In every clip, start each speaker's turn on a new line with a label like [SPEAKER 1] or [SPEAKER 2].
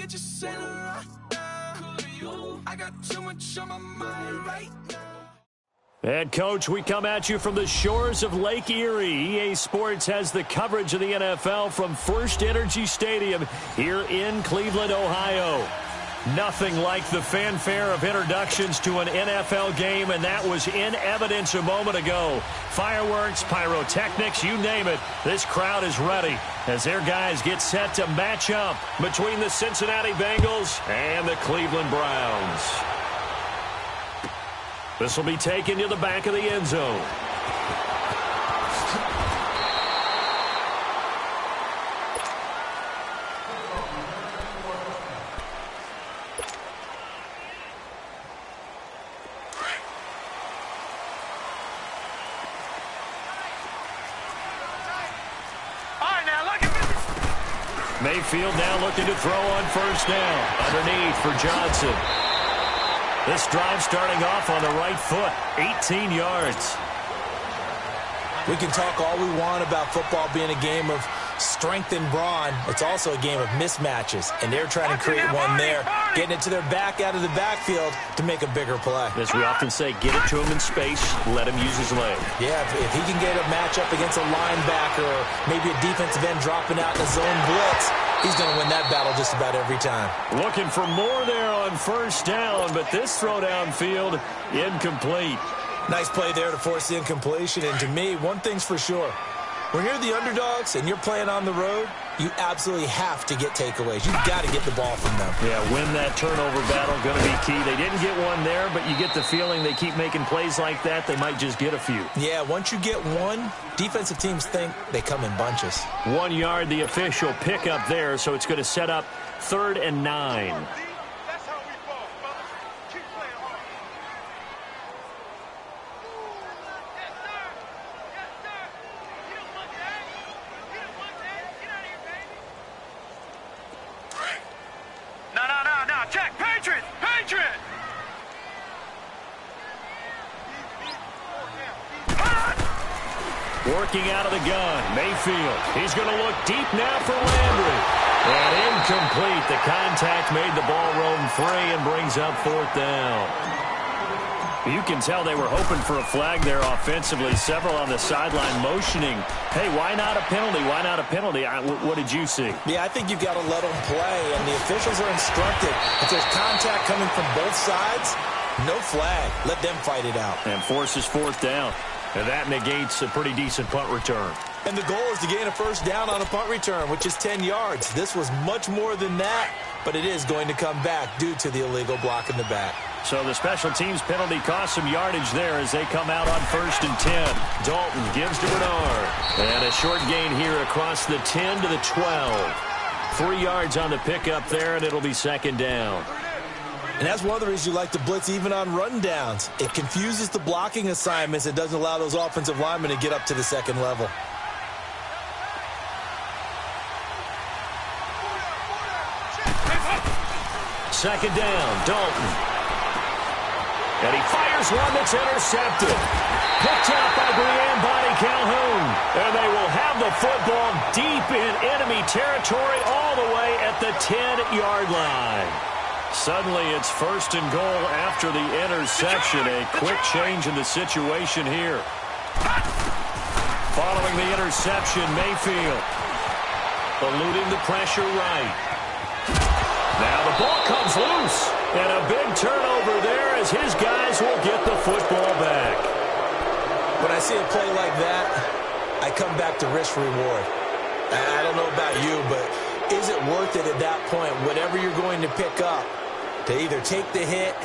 [SPEAKER 1] just ain't right now. I got too much on my mind right now.
[SPEAKER 2] Head coach, we come at you from the shores of Lake Erie. EA Sports has the coverage of the NFL from First Energy Stadium here in Cleveland, Ohio. Nothing like the fanfare of introductions to an NFL game, and that was in evidence a moment ago. Fireworks, pyrotechnics, you name it. This crowd is ready as their guys get set to match up between the Cincinnati Bengals and the Cleveland Browns. This will be taken to the back of the end zone. Mayfield now looking to throw on first down. Underneath for Johnson. This drive starting off on the right foot, 18 yards.
[SPEAKER 3] We can talk all we want about football being a game of strength and brawn. It's also a game of mismatches, and they're trying to create one there, getting it to their back out of the backfield to make a bigger play.
[SPEAKER 2] As we often say, get it to him in space, let him use his leg.
[SPEAKER 3] Yeah, if he can get a matchup against a linebacker or maybe a defensive end dropping out in a zone blitz, he's going to win that battle just about every time. Looking for more there on first down, but this throw downfield incomplete. Nice play there to force the incompletion, and to me, one thing's for sure. When you're the underdogs and you're playing on the road, you absolutely have to get takeaways. You've got to get the ball from them.
[SPEAKER 2] Yeah, win that turnover battle, going to be key. They didn't get one there, but you get the feeling they keep making plays like that, they might just get a few.
[SPEAKER 3] Yeah, once you get one, defensive teams think they come in bunches.
[SPEAKER 2] 1 yard, the official pickup there, so it's going to set up 3rd and 9. Working out of the gun, Mayfield. He's going to look deep now for Landry. And incomplete. The contact made the ball roam free and brings up 4th down. You can tell they were hoping for a flag there offensively. Several on the sideline motioning. Hey, why not a penalty? Why not a penalty? What did you see?
[SPEAKER 3] Yeah, I think you've got to let them play, and the officials are instructed. If there's contact coming from both sides, no flag. Let them fight it out.
[SPEAKER 2] And forces 4th down. And that negates a pretty decent punt return.
[SPEAKER 3] And the goal is to gain a first down on a punt return, which is 10 yards. This was much more than that, but it is going to come back due to the illegal block in the back.
[SPEAKER 2] So the special teams penalty cost some yardage there as they come out on 1st and 10. Dalton gives to Bernard. And a short gain here across the 10 to the 12. 3 yards on the pickup there, and it'll be 2nd down.
[SPEAKER 3] And that's one of the reasons you like to blitz even on run downs. It confuses the blocking assignments. It doesn't allow those offensive linemen to get up to the second level.
[SPEAKER 2] Second down, Dalton. And he fires one that's intercepted. Picked up by Brian Body Calhoun. And they will have the football deep in enemy territory all the way at the 10-yard line. Suddenly, it's 1st and goal after the interception. A quick change in the situation here. Following the interception, Mayfield eluding the pressure right. Now the ball comes loose. And a big turnover there as his guys will get the football back.
[SPEAKER 3] When I see a play like that, I come back to risk-reward. I don't know about you, but is it worth it at that point, whatever you're going to pick up, to either take the hit,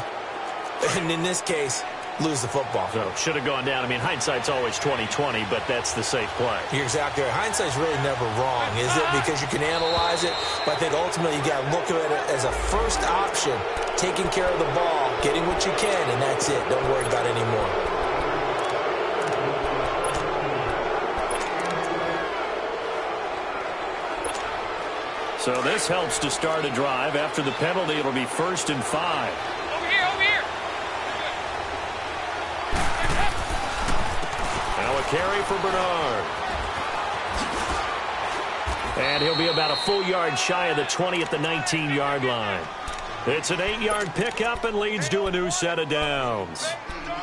[SPEAKER 3] and in this case, lose the football?
[SPEAKER 2] So should have gone down. I mean, hindsight's always 20/20, but that's the safe play.
[SPEAKER 3] You're exactly right. Hindsight's really never wrong, is it? Because you can analyze it, but I think ultimately you got to look at it as a first option, taking care of the ball, getting what you can, and that's it. Don't worry about it anymore.
[SPEAKER 2] So this helps to start a drive. After the penalty, it'll be 1st and 5.
[SPEAKER 4] Over here.
[SPEAKER 2] Now a carry for Bernard. And he'll be about a full yard shy of the 20 at the 19-yard line. It's an 8-yard pickup and leads to a new set of downs.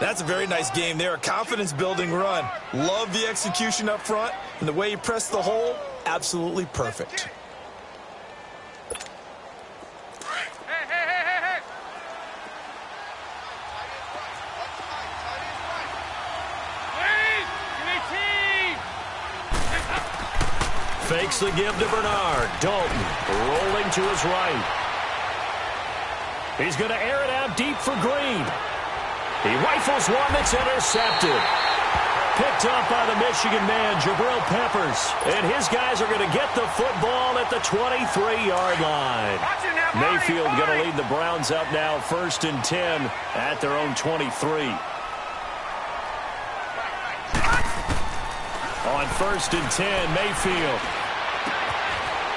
[SPEAKER 3] That's a very nice game there, a confidence-building run. Love the execution up front, and the way he pressed the hole, absolutely perfect.
[SPEAKER 2] Fakes the give to Bernard. Dalton rolling to his right. He's going to air it out deep for Green. He rifles one that's intercepted. Picked up by the Michigan man, Jabril Peppers. And his guys are going to get the football at the 23-yard line. Mayfield going to lead the Browns up now 1st and 10 at their own 23. On 1st and 10, Mayfield.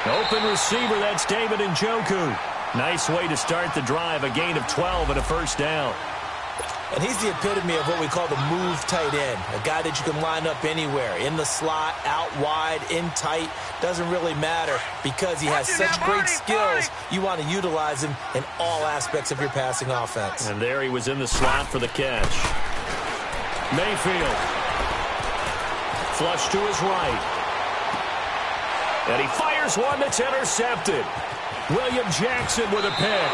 [SPEAKER 2] Open receiver, that's David Njoku. Nice way to start the drive, a gain of 12 and a first down.
[SPEAKER 3] And he's the epitome of what we call the move tight end, a guy that you can line up anywhere, in the slot, out wide, in tight, doesn't really matter because he has such great skills. You want to utilize him in all aspects of your passing offense.
[SPEAKER 2] And there he was in the slot for the catch. Mayfield. Flush to his right. And he fires one that's intercepted. William Jackson with a pick.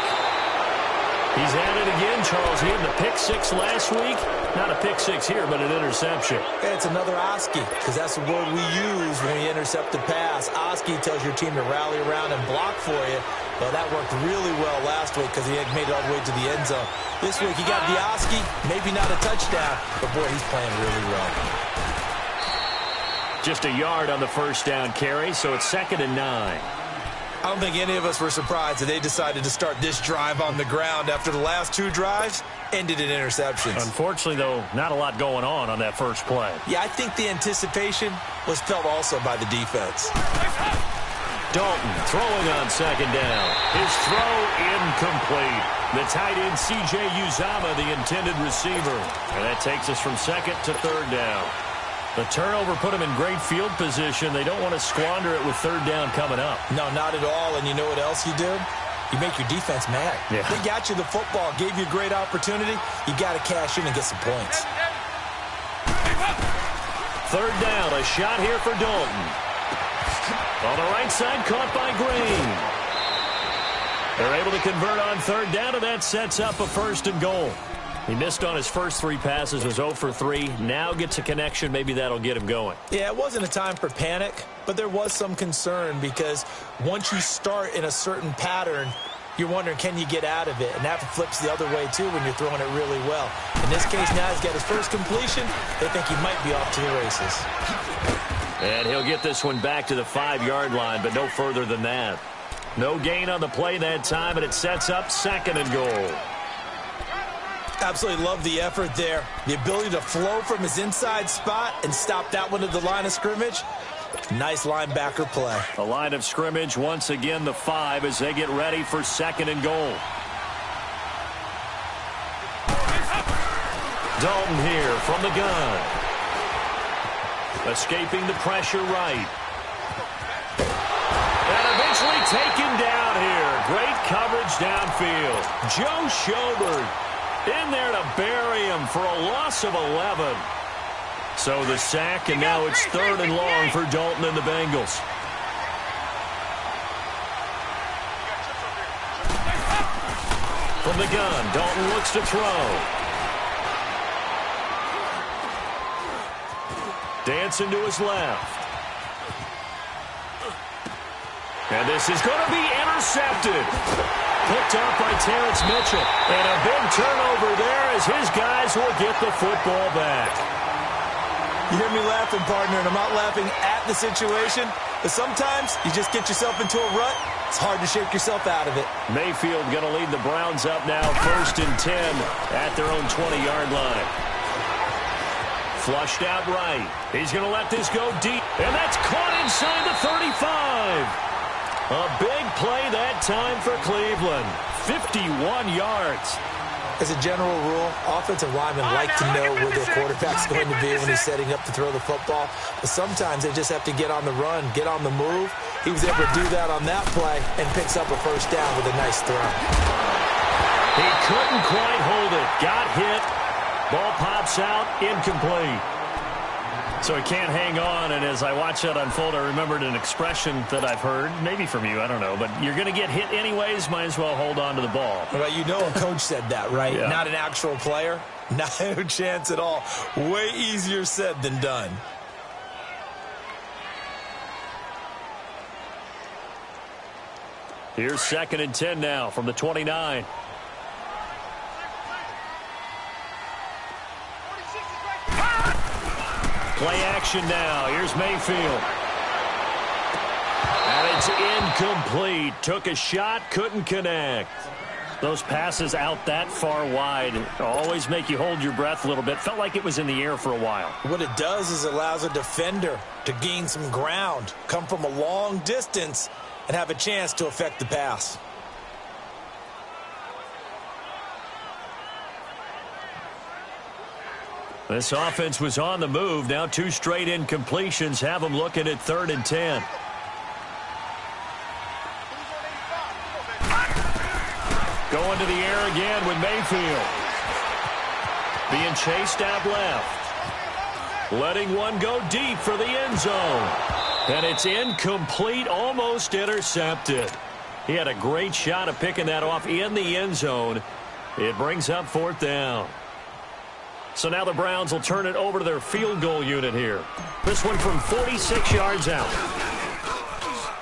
[SPEAKER 2] He's at it again, Charles. He had the pick six last week. Not a pick six here, but an interception.
[SPEAKER 3] It's another Oski, because that's the word we use when we intercept the pass. Oski tells your team to rally around and block for you. Well, that worked really well last week because he had made it all the way to the end zone. This week he got the Oski, maybe not a touchdown, but boy, he's playing really well.
[SPEAKER 2] Just a yard on the first down carry, so it's 2nd and 9.
[SPEAKER 3] I don't think any of us were surprised that they decided to start this drive on the ground after the last 2 drives ended in interceptions.
[SPEAKER 2] Unfortunately, though, not a lot going on that first play.
[SPEAKER 3] Yeah, I think the anticipation was felt also by the defense.
[SPEAKER 2] Dalton throwing on 2nd down. His throw incomplete. The tight end C.J. Uzama, the intended receiver. And that takes us from 2nd to 3rd down. The turnover put them in great field position. They don't want to squander it with 3rd down coming up.
[SPEAKER 3] No, not at all. And you know what else you do? You make your defense mad.
[SPEAKER 2] Yeah.
[SPEAKER 3] They got you the football, gave you a great opportunity. You got to cash in and get some points.
[SPEAKER 2] 3rd down, a shot here for Dalton. On the right side, caught by Green. They're able to convert on 3rd down, and that sets up a 1st and goal. He missed on his first 3 passes, was 0 for 3. Now gets a connection. Maybe that'll get him going.
[SPEAKER 3] Yeah, it wasn't a time for panic, but there was some concern because once you start in a certain pattern, you're wondering, can you get out of it? And that flips the other way, too, when you're throwing it really well. In this case, now he's got his first completion. They think he might be off to the races.
[SPEAKER 2] And he'll get this one back to the 5-yard line, but no further than that. No gain on the play that time, and it sets up 2nd and goal.
[SPEAKER 3] Absolutely love the effort there. The ability to flow from his inside spot and stop that one at the line of scrimmage. Nice linebacker play.
[SPEAKER 2] The line of scrimmage, once again, the 5 as they get ready for 2nd and goal. Dalton here from the gun. Escaping the pressure right. And eventually taken down here. Great coverage downfield. Joe Schobert in there to bury him for a loss of 11. So the sack, and now it's 3rd and long for Dalton and the Bengals. From the gun, Dalton looks to throw. Dancing to his left. And this is going to be intercepted. Picked up by Terrence Mitchell. And a big turnover there as his guys will get the football back.
[SPEAKER 3] You hear me laughing, partner, and I'm not laughing at the situation, but sometimes you just get yourself into a rut. It's hard to shake yourself out of it.
[SPEAKER 2] Mayfield going to lead the Browns up now 1st and 10 at their own 20-yard line. Flushed out right. He's going to let this go deep, and that's caught inside the 35. A big play that time for Cleveland. 51 yards.
[SPEAKER 3] As a general rule, offensive linemen like to know where their quarterback's going to be when he's setting up to throw the football. But sometimes they just have to get on the run, get on the move. He was able to do that on that play and picks up a first down with a nice throw.
[SPEAKER 2] He couldn't quite hold it. Got hit. Ball pops out. Incomplete. So he can't hang on, and as I watch that unfold, I remembered an expression that I've heard, maybe from you, I don't know, but you're going to get hit anyways, might as well hold on to the ball.
[SPEAKER 3] Well, you know a coach said that, right?
[SPEAKER 2] Yeah.
[SPEAKER 3] Not an actual player. No chance at all. Way easier said than done.
[SPEAKER 2] Here's 2nd and 10 now from the 29. Play action now. Here's Mayfield. And it's incomplete. Took a shot, couldn't connect. Those passes out that far wide always make you hold your breath a little bit. Felt like it was in the air for a while.
[SPEAKER 3] What it does is allows a defender to gain some ground, come from a long distance, and have a chance to affect the pass.
[SPEAKER 2] This offense was on the move. Now 2 straight incompletions have them looking at 3rd and 10. Going to the air again with Mayfield. Being chased out left. Letting one go deep for the end zone. And it's incomplete, almost intercepted. He had a great shot at picking that off in the end zone. It brings up 4th down. So now the Browns will turn it over to their field goal unit here. This one from 46 yards out.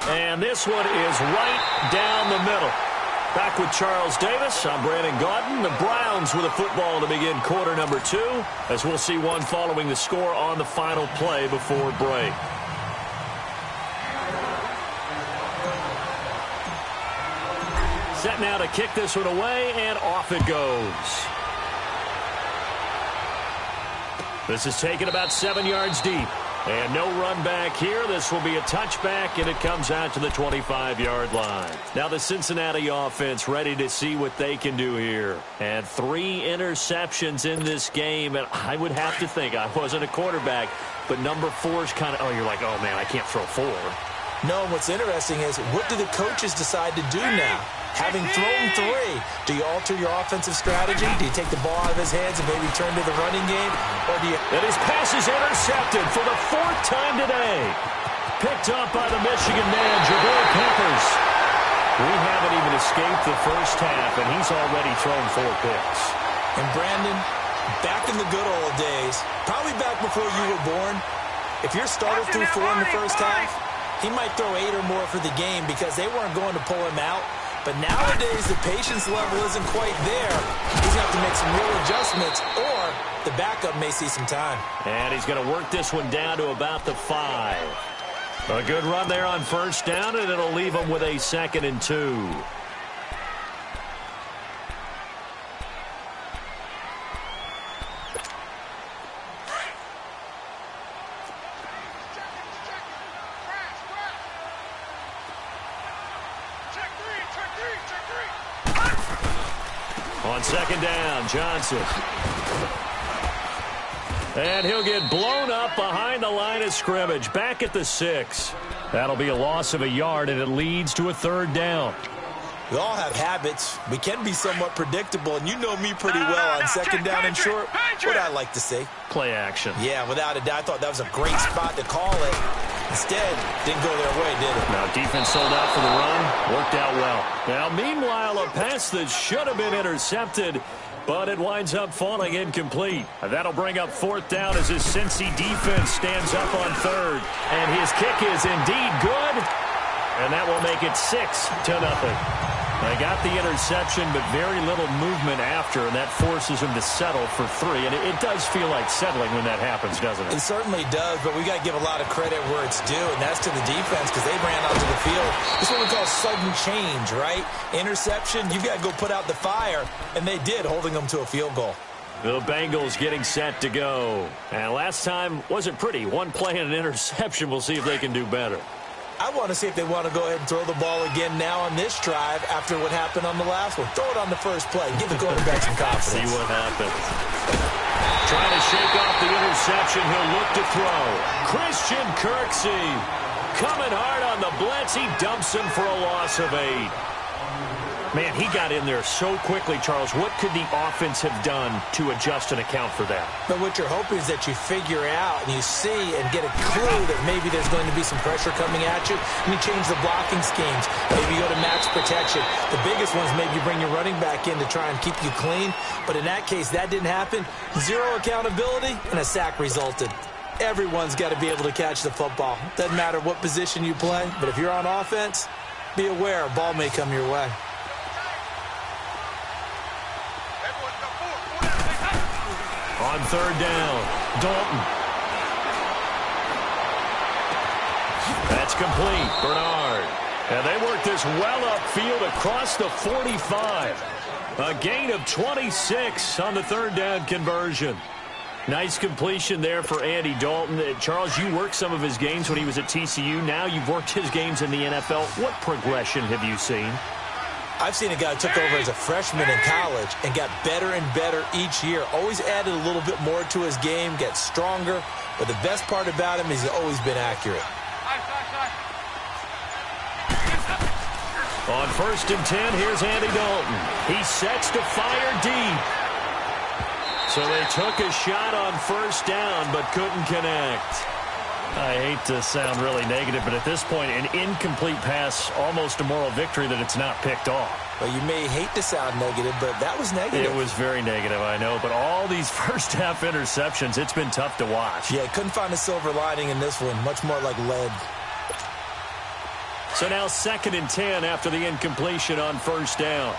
[SPEAKER 2] And this one is right down the middle. Back with Charles Davis, I'm Brandon Gaudin. The Browns with a football to begin quarter number 2, as we'll see one following the score on the final play before break. Set now to kick this one away, and off it goes. This is taken about 7 yards deep. And no run back here. This will be a touchback, and it comes out to the 25-yard line. Now the Cincinnati offense ready to see what they can do here. And 3 interceptions in this game. And I would have to think, I wasn't a quarterback, but number 4 is kind of, oh, you're like, oh, man, I can't throw 4.
[SPEAKER 3] No, and what's interesting is, what do the coaches decide to do now? Having thrown 3, do you alter your offensive strategy? Do you take the ball out of his hands and maybe turn to the running game? Or do you...
[SPEAKER 2] And his pass is intercepted for the 4th time today. Picked up by the Michigan man, Jabril Peppers. We haven't even escaped the first half, and he's already thrown 4 picks.
[SPEAKER 3] And Brandon, back in the good old days, probably back before you were born, if your starter threw 4 in the first half, he might throw 8 or more for the game because they weren't going to pull him out. But nowadays, the patience level isn't quite there. He's going to have to make some real adjustments, or the backup may see some time.
[SPEAKER 2] And he's going to work this one down to about the 5. A good run there on first down, and it'll leave him with a 2nd and 2. On 2nd down, Johnson. And he'll get blown up behind the line of scrimmage. Back at the 6. That'll be a loss of a yard, and it leads to a 3rd down.
[SPEAKER 3] We all have habits. We can be somewhat predictable, and you know me pretty well on 2nd down and short. What I like to say.
[SPEAKER 2] Play action.
[SPEAKER 3] Yeah, without a doubt. I thought that was a great spot to call it. Instead, didn't go their way, did it?
[SPEAKER 2] Now, defense sold out for the run. Worked out well. Now, meanwhile, a pass that should have been intercepted, but it winds up falling incomplete. And that'll bring up 4th down as his Cincy defense stands up on 3rd. And his kick is indeed good. And that will make it 6-0. They got the interception, but very little movement after, and that forces him to settle for 3. And it does feel like settling when that happens, doesn't it?
[SPEAKER 3] It certainly does, but we got to give a lot of credit where it's due, and that's to the defense because they ran out to the field. This is what we call sudden change, right? Interception, you've got to go put out the fire, and they did, holding them to a field goal.
[SPEAKER 2] The Bengals getting set to go. And last time wasn't pretty. One play and an interception. We'll see if they can do better.
[SPEAKER 3] I want to see if they want to go ahead and throw the ball again now on this drive after what happened on the last one. Throw it on the first play. Give the quarterback some confidence.
[SPEAKER 2] See what happens. Trying to shake off the interception. He'll look to throw. Christian Kirksey coming hard on the blitz. He dumps him for a loss of 8. Man, he got in there so quickly, Charles. What could the offense have done to adjust and account for that?
[SPEAKER 3] But what you're hoping is that you figure out and you see and get a clue that maybe there's going to be some pressure coming at you, and you change the blocking schemes. Maybe you go to max protection. The biggest ones, maybe you bring your running back in to try and keep you clean. But in that case, that didn't happen. Zero accountability, and a sack resulted. Everyone's got to be able to catch the football. Doesn't matter what position you play, but if you're on offense, be aware a ball may come your way.
[SPEAKER 2] On third down, Dalton. That's complete. Bernard. And they work this well upfield across the 45. A gain of 26 on the third down conversion. Nice completion there for Andy Dalton. Charles, you worked some of his games when he was at TCU. Now you've worked his games in the NFL. What progression have you seen?
[SPEAKER 3] I've seen a guy who took over as a freshman in college and got better and better each year. Always added a little bit more to his game, get stronger. But the best part about him is he's always been accurate.
[SPEAKER 2] On 1st and 10, here's Andy Dalton. He sets to fire deep. So they took a shot on first down but couldn't connect. I hate to sound really negative, but at this point, an incomplete pass, almost a moral victory that it's not picked off.
[SPEAKER 3] Well, you may hate to sound negative, but that was negative.
[SPEAKER 2] It was very negative, I know. But all these first-half interceptions, it's been tough to watch.
[SPEAKER 3] Yeah, couldn't find a silver lining in this one. Much more like lead.
[SPEAKER 2] So now 2nd and 10 after the incompletion on first down.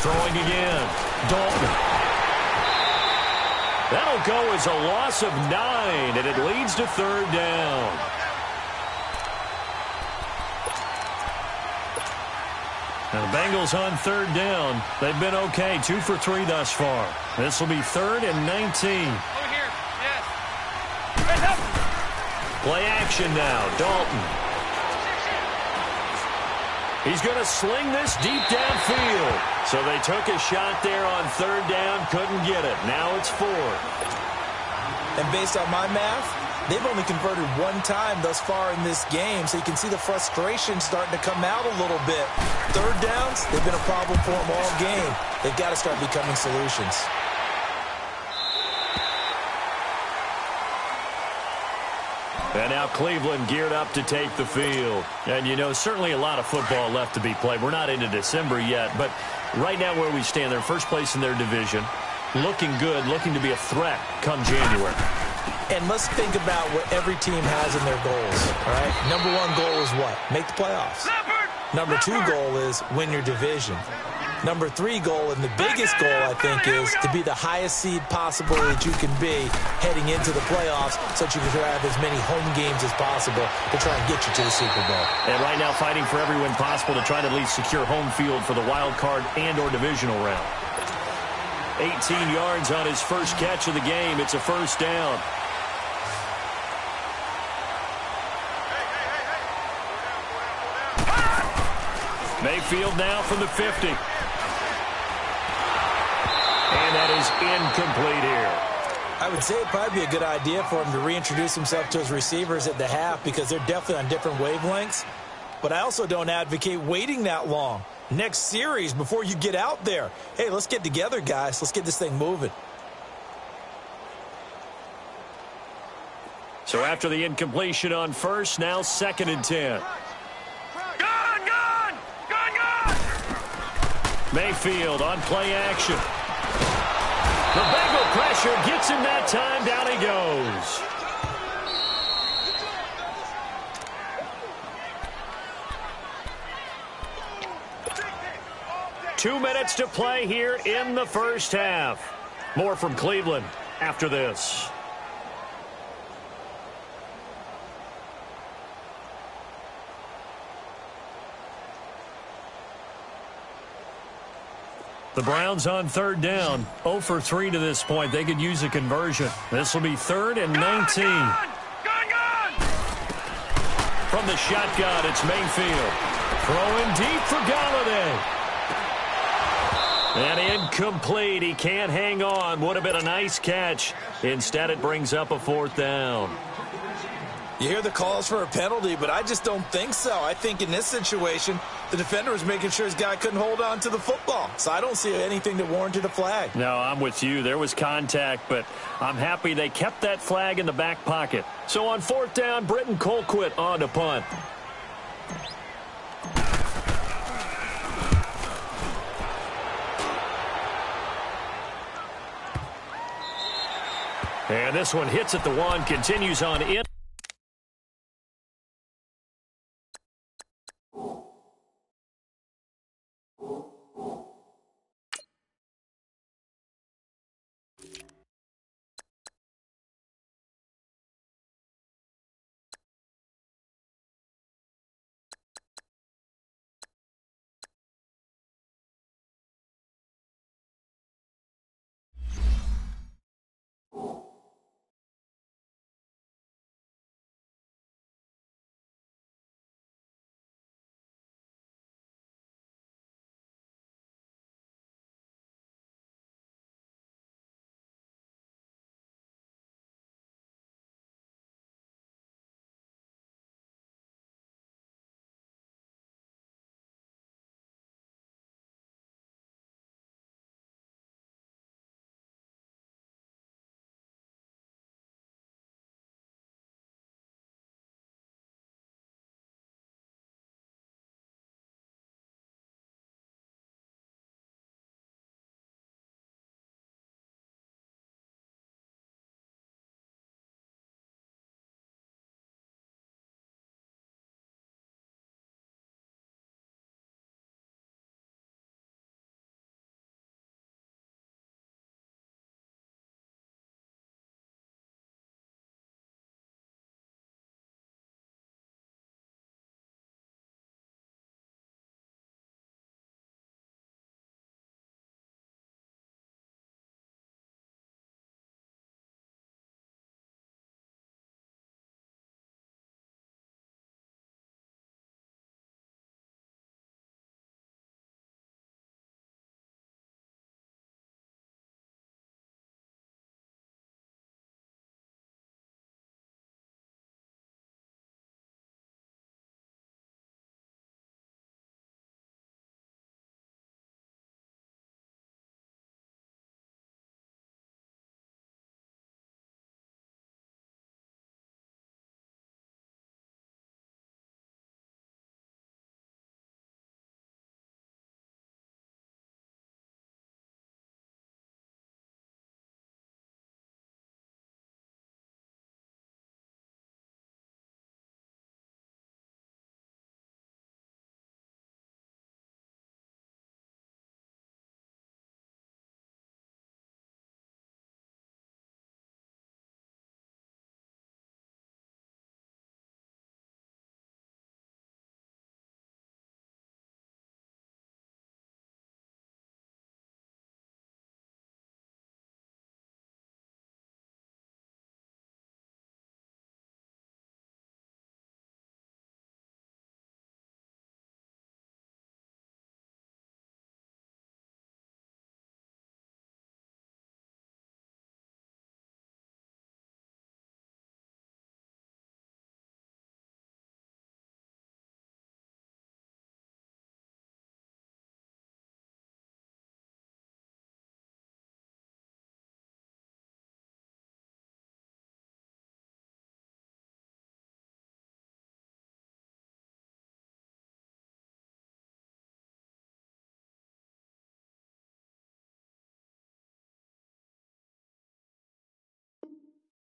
[SPEAKER 2] Throwing again. Dalton. That'll go as a loss of 9, and it leads to third down. Now the Bengals on third down. They've been okay, 2 for 3 thus far. This will be 3rd and 19.
[SPEAKER 1] Over here, yes.
[SPEAKER 2] Play action now, Dalton. He's going to sling this deep downfield. So they took a shot there on third down, couldn't get it. Now it's 4.
[SPEAKER 3] And based on my math, they've only converted 1 time thus far in this game, so you can see the frustration starting to come out a little bit. Third downs, they've been a problem for them all game. They've got to start becoming solutions.
[SPEAKER 2] And now Cleveland geared up to take the field. And, you know, certainly a lot of football left to be played. We're not into December yet, but right now where we stand, they're first place in their division. Looking good, looking to be a threat come January.
[SPEAKER 3] And let's think about what every team has in their goals, all right? Number 1 goal is what? Make the playoffs. Number 2 goal is win your division. Number 3 goal, and the biggest goal, I think, is to be the highest seed possible that you can be heading into the playoffs so that you can have as many home games as possible to try and get you to the Super Bowl.
[SPEAKER 2] And right now fighting for every win possible to try to at least secure home field for the wild card and or divisional round. 18 yards on his first catch of the game. It's a first down. Mayfield now from the 50. And that is incomplete here.
[SPEAKER 3] I would say it'd probably be a good idea for him to reintroduce himself to his receivers at the half because they're definitely on different wavelengths. But I also don't advocate waiting that long. Next series before you get out there. Hey, let's get together, guys. Let's get this thing moving.
[SPEAKER 2] So after the incompletion on first, now 2nd and 10. Mayfield on play action. The Bengal pressure gets him that time. Down he goes. Two minutes to play here in the first half. More from Cleveland after this. The Browns on third down. 0 for 3 to this point. They could use a conversion. This will be 3rd and 19. From the shotgun, it's Mayfield. Throwing deep for Galladay. And incomplete. He can't hang on. Would have been a nice catch. Instead, it brings up a 4th down.
[SPEAKER 3] You hear the calls for a penalty, but I just don't think so. I think in this situation, the defender was making sure his guy couldn't hold on to the football. So I don't see anything that warranted a flag.
[SPEAKER 2] No, I'm with you. There was contact, but I'm happy they kept that flag in the back pocket. So on 4th down, Britton Colquitt on to punt. And this one hits at the 1, continues on in.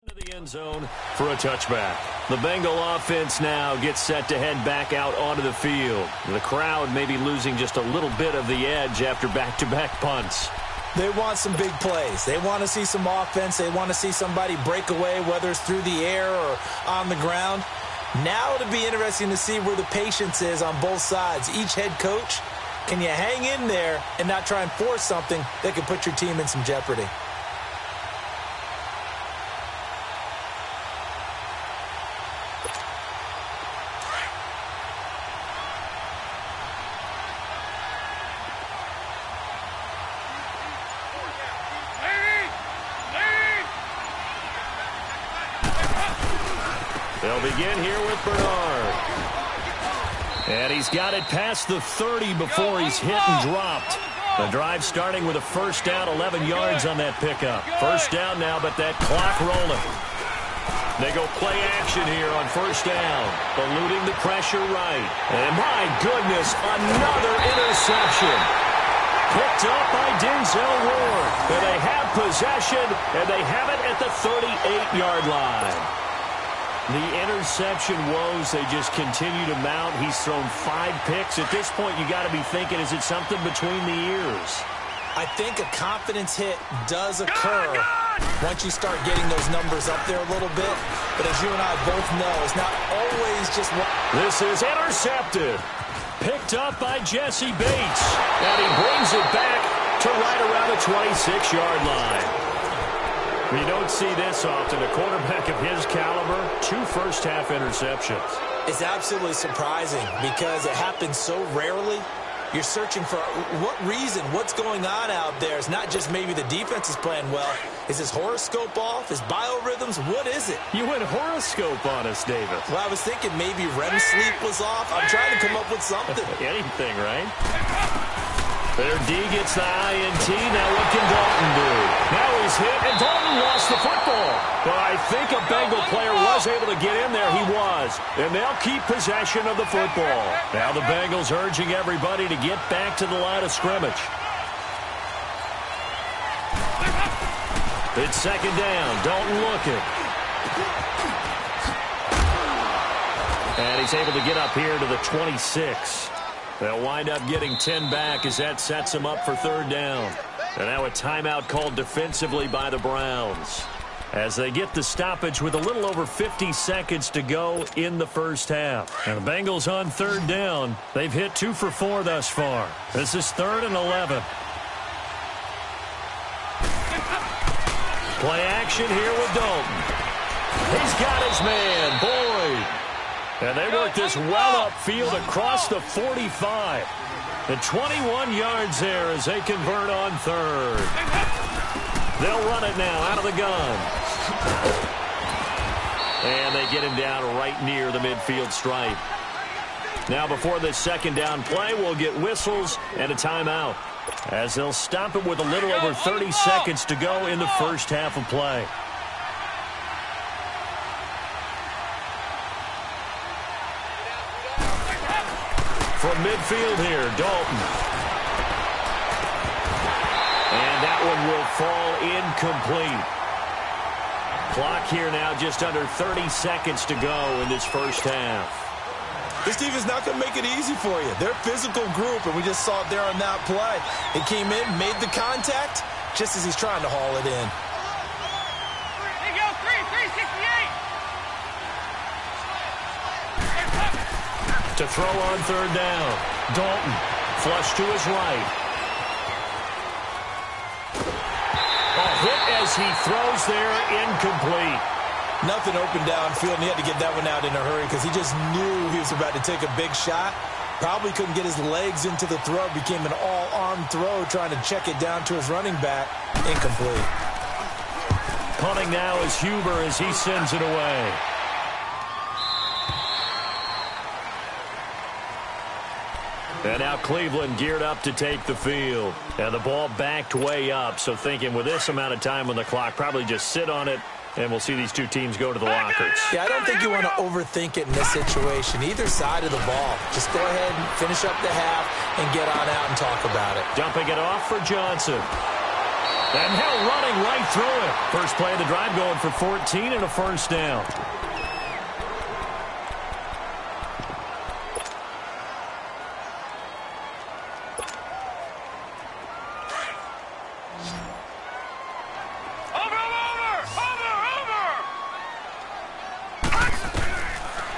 [SPEAKER 2] To the end zone for a touchback. The Bengal offense now gets set to head back out onto the field. The crowd may be losing just a little bit of the edge after back-to-back punts.
[SPEAKER 3] They want some big plays. They want to see some offense. They want to see somebody break away, whether it's through the air or on the ground. Now it'll be interesting to see where the patience is on both sides. Each head coach Can you hang in there and not try and force something that could put your team in some jeopardy?
[SPEAKER 2] They'll begin here with Bernard. And he's got it past the 30 before he's hit and dropped. The drive starting with a first down, 11 yards on that pickup. First down now, but that clock rolling. They go play action here on first down. Eluding the pressure right. And my goodness, another interception. Picked up by Denzel Ward. And they have possession, and they have it at the 38-yard line. The interception woes, they just continue to mount. He's thrown 5 picks. At this point, you got to be thinking, is it something between the ears?
[SPEAKER 3] I think a confidence hit does occur once you start getting those numbers up there a little bit. But as you and I both know, it's not always just one.
[SPEAKER 2] This is intercepted. Picked up by Jesse Bates. And he brings it back to right around the 26-yard line. You don't see this often. A quarterback of his caliber, 2 first-half interceptions.
[SPEAKER 3] It's absolutely surprising because it happens so rarely. You're searching for what reason, what's going on out there. It's not just maybe the defense is playing well. Is his horoscope off? His biorhythms? What is it?
[SPEAKER 2] You went horoscope on us, David.
[SPEAKER 3] Well, I was thinking maybe REM sleep was off. I'm trying to come up with something.
[SPEAKER 2] Anything, right? Their D gets the INT. Now what can Dalton do? Now he's hit, and Dalton lost the football. But I think a Bengal player was able to get in there. He was. And they'll keep possession of the football. Now the Bengals urging everybody to get back to the line of scrimmage. It's second down. Dalton looking. And he's able to get up here to the 26. They'll wind up getting 10 back as that sets them up for third down. And now a timeout called defensively by the Browns as they get the stoppage with a little over 50 seconds to go in the first half. And the Bengals on third down. They've hit 2 for 4 thus far. This is 3rd and 11. Play action here with Dalton. He's got his man, Boyd. And they work this well upfield across the 45. The 21 yards there as they convert on third. They'll run it now out of the gun. And they get him down right near the midfield stripe. Now before this second down play, we'll get whistles and a timeout as they'll stop it with a little over 30 seconds to go in the first half of play. From midfield here, Dalton. And that one will fall incomplete. Clock here now just under 30 seconds to go in this first half.
[SPEAKER 3] This team is not going to make it easy for you. They're a physical group, and we just saw it there on that play. He came in, made the contact, just as he's trying to haul it in.
[SPEAKER 4] There you go, 368.
[SPEAKER 2] To throw on third down. Dalton, flush to his right. A hit as he throws there, incomplete.
[SPEAKER 3] Nothing open downfield, and he had to get that one out in a hurry because he just knew he was about to take a big shot. Probably couldn't get his legs into the throw. Became an all-arm throw, trying to check it down to his running back. Incomplete.
[SPEAKER 2] Punting now is Huber as he sends it away. And now Cleveland geared up to take the field. And the ball backed way up, so thinking with this amount of time on the clock, probably just sit on it, and we'll see these two teams go to the lockers.
[SPEAKER 3] Yeah, I don't think you want to overthink it in this situation, either side of the ball. Just go ahead and finish up the half and get on out and talk about it.
[SPEAKER 2] Dumping it off for Johnson. And now running right through it. First play of the drive going for 14 and a first down.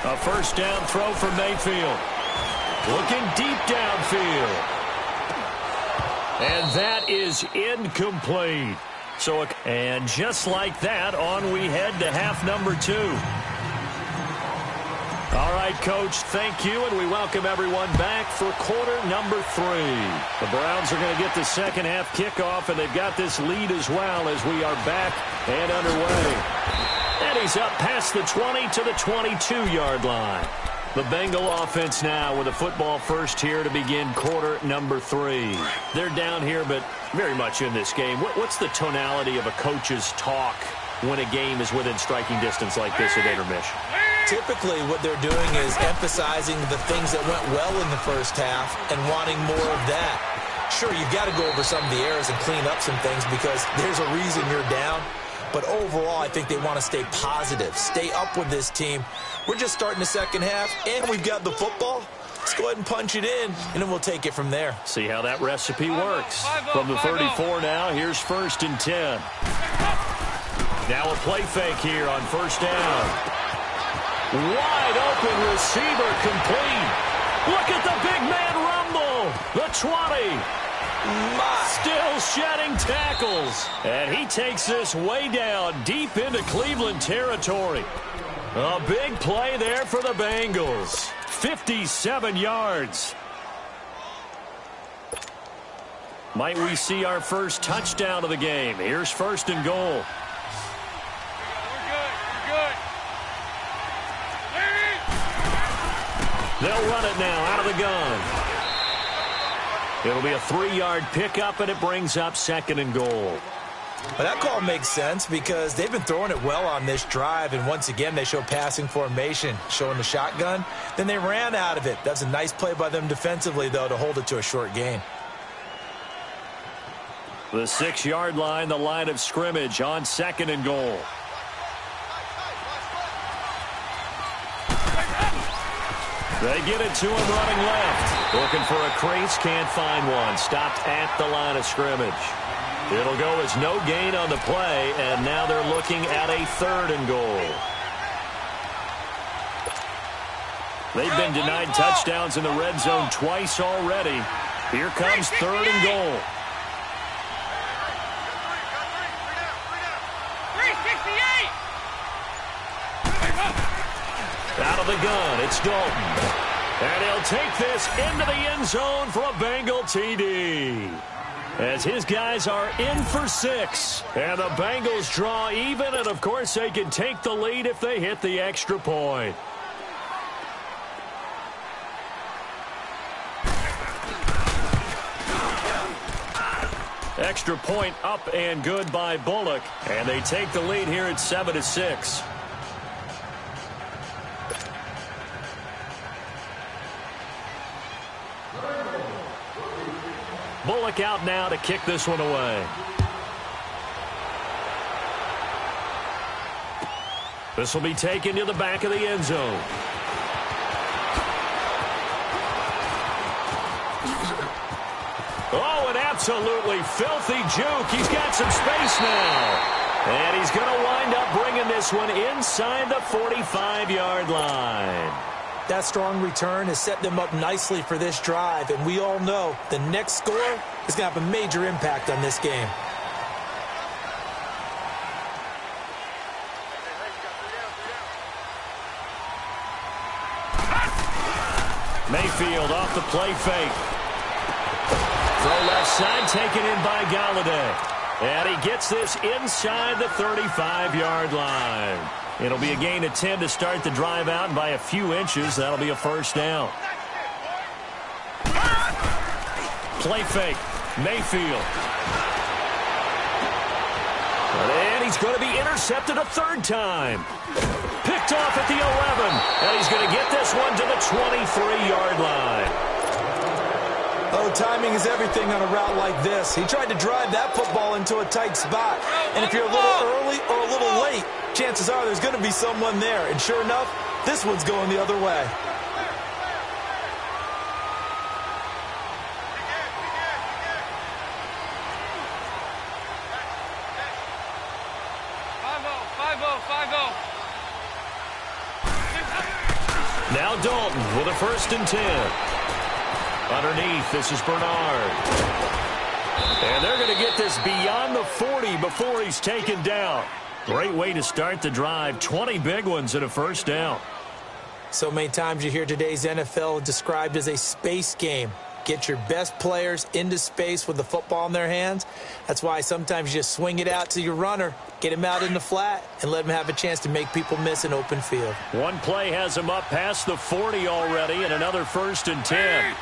[SPEAKER 2] A first down throw for Mayfield. Looking deep downfield. And that is incomplete. And just like that, on we head to half number 2. All right, Coach, thank you, and we welcome everyone back for quarter number 3. The Browns are going to get the second half kickoff, and they've got this lead as well as we are back and underway. And he's up past the 20 to the 22-yard line. The Bengal offense now with a football first here to begin quarter number 3. They're down here, but very much in this game. What's the tonality of a coach's talk when a game is within striking distance like this at intermission?
[SPEAKER 3] Typically, what they're doing is emphasizing the things that went well in the first half and wanting more of that. Sure, you've got to go over some of the errors and clean up some things because there's a reason you're down. But overall, I think they want to stay positive, stay up with this team. We're just starting the second half, and we've got the football. Let's go ahead and punch it in, and then we'll take it from there.
[SPEAKER 2] See how that recipe works. From the 34 now, here's 1st and 10. Now a play fake here on first down. Wide open receiver complete. Look at the big man rumble. The 20. Still shedding tackles. And he takes this way down deep into Cleveland territory. A big play there for the Bengals. 57 yards. Might we see our first touchdown of the game? Here's 1st and goal. They'll run it now out of the gun. It'll be a 3-yard pickup, and it brings up 2nd and goal.
[SPEAKER 3] Well, that call makes sense because they've been throwing it well on this drive, and once again they show passing formation, showing the shotgun. Then they ran out of it. That's a nice play by them defensively, though, to hold it to a short gain.
[SPEAKER 2] The 6-yard line, the line of scrimmage on 2nd and goal. They get it to him running left. Looking for a crease, can't find one. Stopped at the line of scrimmage. It'll go as no gain on the play, and now they're looking at a 3rd and goal. They've been denied touchdowns in the red zone twice already. Here comes 3rd and goal.
[SPEAKER 4] 368.
[SPEAKER 2] Out of the gun, it's Dalton. And he'll take this into the end zone for a Bengal TD. As his guys are in for 6. And the Bengals draw even, and of course they can take the lead if they hit the extra point. Extra point up and good by Bullock. And they take the lead here at 7-6. Bullock out now to kick this one away. This will be taken to the back of the end zone. Oh, an absolutely filthy juke. He's got some space now. And he's going to wind up bringing this one inside the 45-yard line.
[SPEAKER 3] That strong return has set them up nicely for this drive, and we all know the next score is going to have a major impact on this game.
[SPEAKER 2] Mayfield off the play fake. Throw left side, taken in by Galladay. And he gets this inside the 35-yard line. It'll be a gain of 10 to start the drive out, and by a few inches, that'll be a 1st down. Play fake, Mayfield. And he's going to be intercepted a 3rd time. Picked off at the 11, and he's going to get this one to the 23-yard line.
[SPEAKER 3] Oh, timing is everything on a route like this. He tried to drive that football into a tight spot. And if you're a little early or a little late, chances are there's going to be someone there. And sure enough, this one's going the other way.
[SPEAKER 2] Now Dalton with a 1st and 10. Underneath, this is Bernard. And they're going to get this beyond the 40 before he's taken down. Great way to start the drive. 20 big ones and a first down.
[SPEAKER 3] So many times you hear today's NFL described as a space game. Get your best players into space with the football in their hands. That's why sometimes you just swing it out to your runner, get him out in the flat, and let him have a chance to make people miss an open field.
[SPEAKER 2] One play has him up past the 40 already, and another 1st and 10.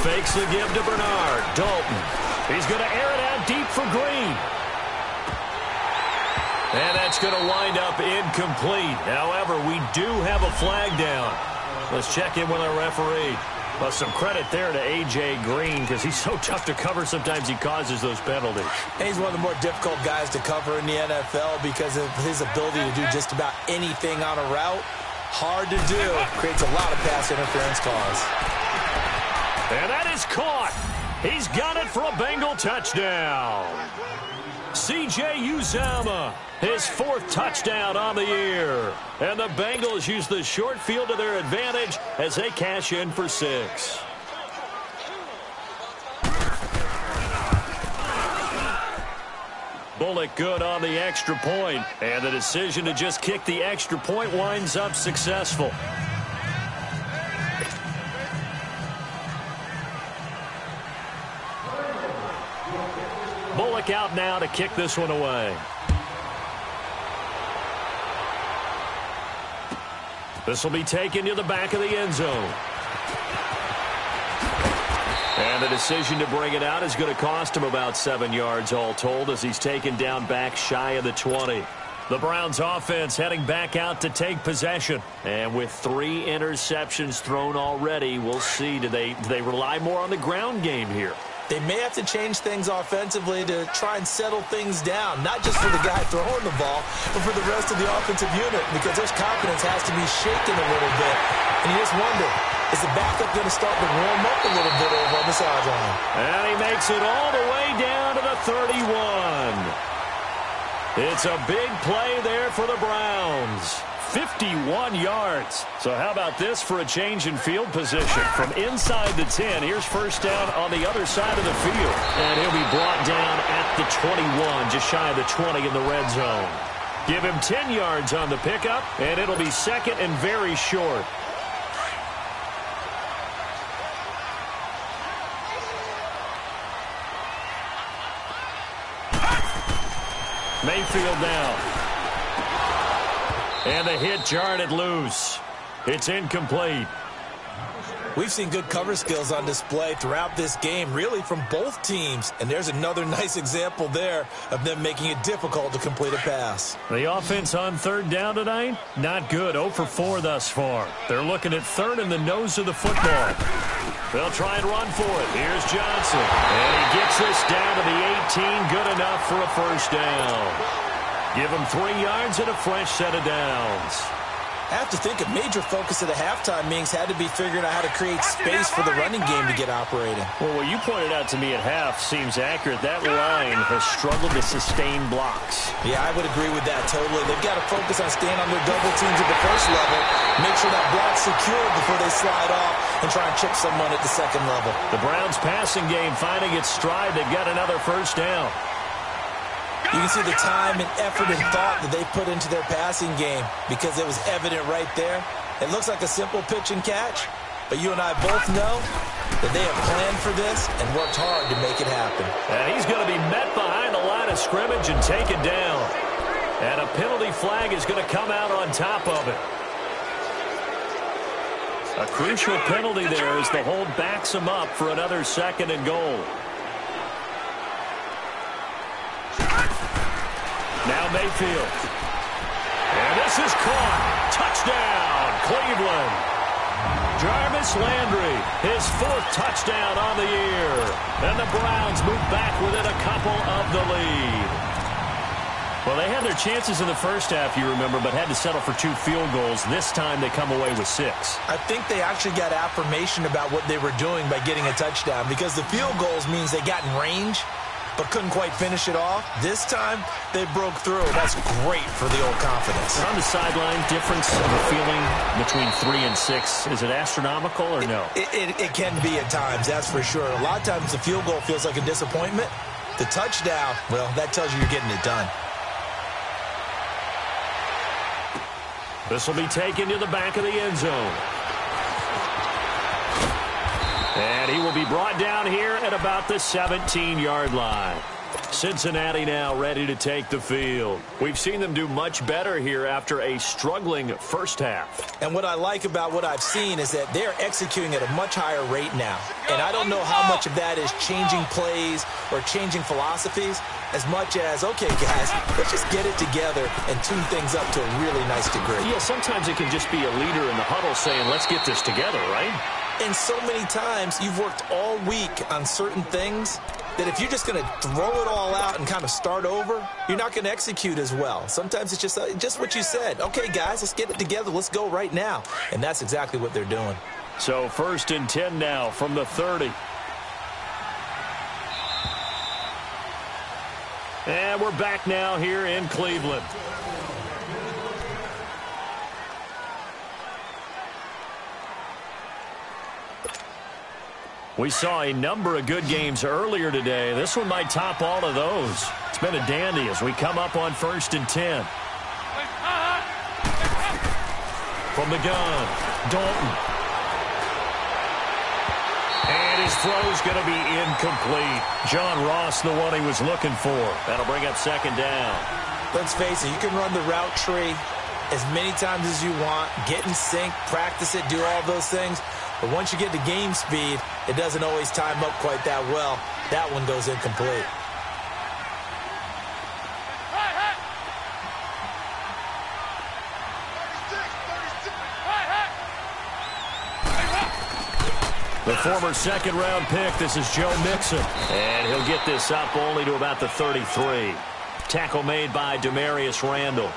[SPEAKER 2] Fakes the give to Bernard. Dalton. He's going to air it out deep for Green. And that's going to wind up incomplete. However, we do have a flag down. Let's check in with our referee. Well, some credit there to A.J. Green because he's so tough to cover. Sometimes he causes those penalties.
[SPEAKER 3] And he's one of the more difficult guys to cover in the NFL because of his ability to do just about anything on a route. Hard to do. Creates a lot of pass interference calls.
[SPEAKER 2] And that is caught. He's got it for a Bengal touchdown. C.J. Uzomah, his 4th touchdown on the year. And the Bengals use the short field to their advantage as they cash in for 6. Bullock good on the extra point. And the decision to just kick the extra point winds up successful. Bullock out now to kick this one away. This will be taken to the back of the end zone. And the decision to bring it out is going to cost him about 7 yards all told as he's taken down back shy of the 20. The Browns offense heading back out to take possession. And with 3 interceptions thrown already, we'll see. Do they rely more on the ground game here?
[SPEAKER 3] They may have to change things offensively to try and settle things down, not just for the guy throwing the ball, but for the rest of the offensive unit, because their confidence has to be shaken a little bit. And you just wonder, is the backup going to start to warm up a little bit over on the sideline?
[SPEAKER 2] And he makes it all the way down to the 31. It's a big play there for the Browns. 51 yards. So how about this for a change in field position? From inside the 10, here's first down on the other side of the field. And he'll be brought down at the 21, just shy of the 20 in the red zone. Give him 10 yards on the pickup, and it'll be 2nd and very short. Mayfield now. And the hit jarred it loose. It's incomplete.
[SPEAKER 3] We've seen good cover skills on display throughout this game, really from both teams. And there's another nice example there of them making it difficult to complete a pass.
[SPEAKER 2] The offense on 3rd down tonight, not good. 0 for 4 thus far. They're looking at 3rd in the nose of the football. They'll try and run for it. Here's Johnson. And he gets this down to the 18. Good enough for a first down. Give him 3 yards and a fresh set of downs.
[SPEAKER 3] I have to think a major focus of the halftime meetings had to be figuring out how to create space for the running game to get operating.
[SPEAKER 2] Well, what you pointed out to me at half seems accurate. That line has struggled to sustain blocks.
[SPEAKER 3] Yeah, I would agree with that totally. They've got to focus on staying on their double teams at the first level, make sure that block's secured before they slide off, and try and chip someone at the second level.
[SPEAKER 2] The Browns' passing game finding its stride. They've got another first down.
[SPEAKER 3] You can see the time and effort and thought that they put into their passing game because it was evident right there. It looks like a simple pitch and catch, but you and I both know that they have planned for this and worked hard to make it happen.
[SPEAKER 2] And he's going to be met behind the line of scrimmage and taken down. And a penalty flag is going to come out on top of it. A crucial penalty there as the hold backs him up for another 2nd and goal. Now Mayfield. And this is caught. Touchdown, Cleveland. Jarvis Landry, his 4th touchdown on the year. And the Browns move back within a couple of the lead. Well, they had their chances in the first half, you remember, but had to settle for 2 field goals. This time they come away with 6.
[SPEAKER 3] I think they actually got affirmation about what they were doing by getting a touchdown because the field goals means they got in range. but couldn't quite finish it off. This time, they broke through. That's great for the old confidence.
[SPEAKER 2] On the sideline, difference of a feeling between 3 and 6, is it astronomical or no?
[SPEAKER 3] It can be at times, that's for sure. A lot of times the field goal feels like a disappointment. The touchdown, well, that tells you you're getting it done.
[SPEAKER 2] This will be taken to the back of the end zone. And he will be brought down here at about the 17-yard line. Cincinnati now ready to take the field. We've seen them do much better here after a struggling first half.
[SPEAKER 3] And what I like about what I've seen is that they're executing at a much higher rate now. And I don't know how much of that is changing plays or changing philosophies as much as, okay, guys, let's just get it together and tune things up to a really nice degree.
[SPEAKER 2] Yeah, sometimes it can just be a leader in the huddle saying, let's get this together, right?
[SPEAKER 3] And so many times you've worked all week on certain things that if you're just going to throw it all out and kind of start over, you're not going to execute as well. Sometimes it's just what you said. Okay, guys, let's get it together. Let's go right now. And that's exactly what they're doing.
[SPEAKER 2] So 1st and 10 now from the 30. And we're back now here in Cleveland. We saw a number of good games earlier today. This one might top all of those. It's been a dandy as we come up on 1st and 10. From the gun, Dalton. And his throw's going to be incomplete. John Ross, the one he was looking for. That'll bring up 2nd down.
[SPEAKER 3] Let's face it, you can run the route tree as many times as you want, get in sync, practice it, do all those things. But once you get to game speed, it doesn't always time up quite that well. That one goes incomplete.
[SPEAKER 2] The former 2nd-round pick, this is Joe Mixon. And he'll get this up only to about the 33. Tackle made by Demarius Randall.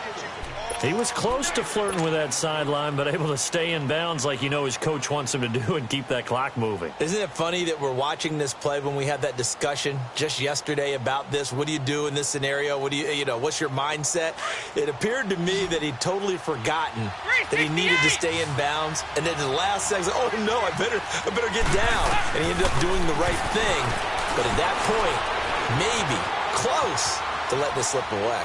[SPEAKER 2] He was close to flirting with that sideline, but able to stay in bounds like his coach wants him to do and keep that clock moving.
[SPEAKER 3] Isn't it funny that we're watching this play when we had that discussion just yesterday about this? What do you do in this scenario? What do what's your mindset? It appeared to me that he'd totally forgotten that he needed to stay in bounds. And then the last second, oh no, I better get down. And he ended up doing the right thing. But at that point, maybe close to let this slip away.